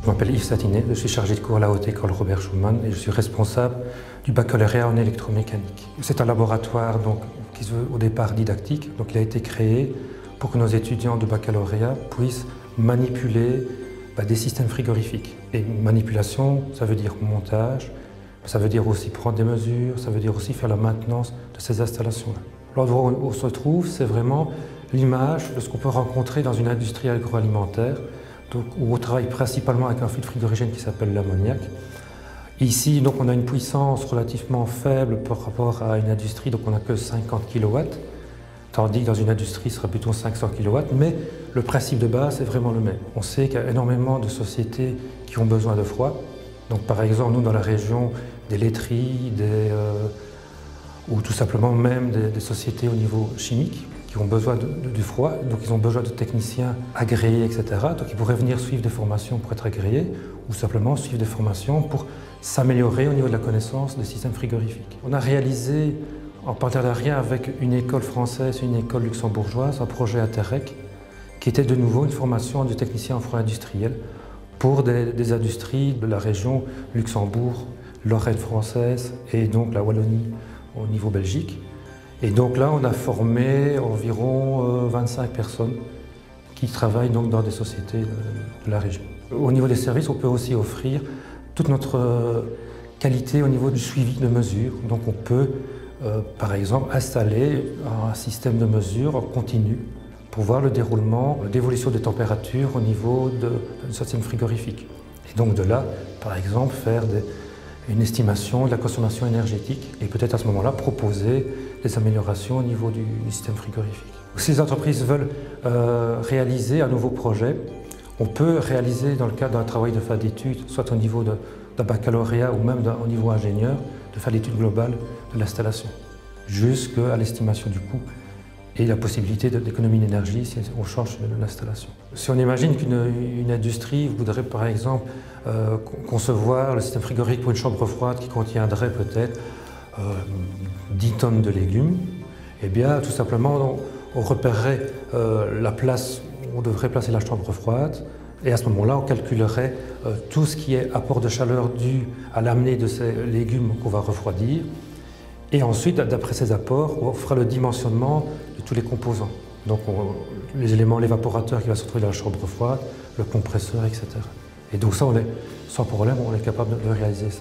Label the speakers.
Speaker 1: Je m'appelle Yves Satinet, je suis chargé de cours à la Haute École Robert Schuman et je suis responsable du baccalauréat en électromécanique. C'est un laboratoire qui se veut au départ didactique, donc il a été créé pour que nos étudiants de baccalauréat puissent manipuler des systèmes frigorifiques. Et manipulation, ça veut dire montage, ça veut dire aussi prendre des mesures, ça veut dire aussi faire la maintenance de ces installations-là. L'endroit où on se trouve, c'est vraiment l'image de ce qu'on peut rencontrer dans une industrie agroalimentaire, où on travaille principalement avec un fluide frigorigène qui s'appelle l'ammoniac. Ici, on a une puissance relativement faible par rapport à une industrie, donc on n'a que 50 kW, tandis que dans une industrie, ce sera plutôt 500 kW, mais le principe de base est vraiment le même. On sait qu'il y a énormément de sociétés qui ont besoin de froid. Donc par exemple, nous dans la région, des laiteries, ou tout simplement même des sociétés au niveau chimique, qui ont besoin du froid, donc ils ont besoin de techniciens agréés, etc. Donc ils pourraient venir suivre des formations pour être agréés, ou simplement suivre des formations pour s'améliorer au niveau de la connaissance des systèmes frigorifiques. On a réalisé, en partenariat avec une école française et une école luxembourgeoise, un projet Interreg, qui était de nouveau une formation de technicien en froid industriel pour des industries de la région Luxembourg, Lorraine française et donc la Wallonie au niveau Belgique. Et donc là, on a formé environ 25 personnes qui travaillent donc dans des sociétés de la région. Au niveau des services, on peut aussi offrir toute notre qualité au niveau du suivi de mesures. Donc on peut, par exemple, installer un système de mesure en continu pour voir le déroulement, l'évolution des températures au niveau d'un système frigorifique. Et donc de là, par exemple, faire une estimation de la consommation énergétique et peut-être à ce moment-là proposer des améliorations au niveau du système frigorifique. Si les entreprises veulent réaliser un nouveau projet, on peut réaliser dans le cadre d'un travail de fin d'études, soit au niveau d'un baccalauréat ou même au niveau ingénieur, de faire l'étude globale de l'installation, jusqu'à l'estimation du coût et la possibilité d'économie d'énergie si on change l'installation. Si on imagine qu'une industrie voudrait par exemple concevoir le système frigorifique pour une chambre froide qui contiendrait peut-être 10 tonnes de légumes, eh bien tout simplement on repérerait la place où on devrait placer la chambre froide et à ce moment-là on calculerait tout ce qui est apport de chaleur dû à l'amener de ces légumes qu'on va refroidir. Et ensuite, d'après ces apports, on fera le dimensionnement de tous les composants. Donc les éléments, l'évaporateur qui va se trouver dans la chambre froide, le compresseur, etc. Et donc ça, sans problème, on est capable de réaliser ça.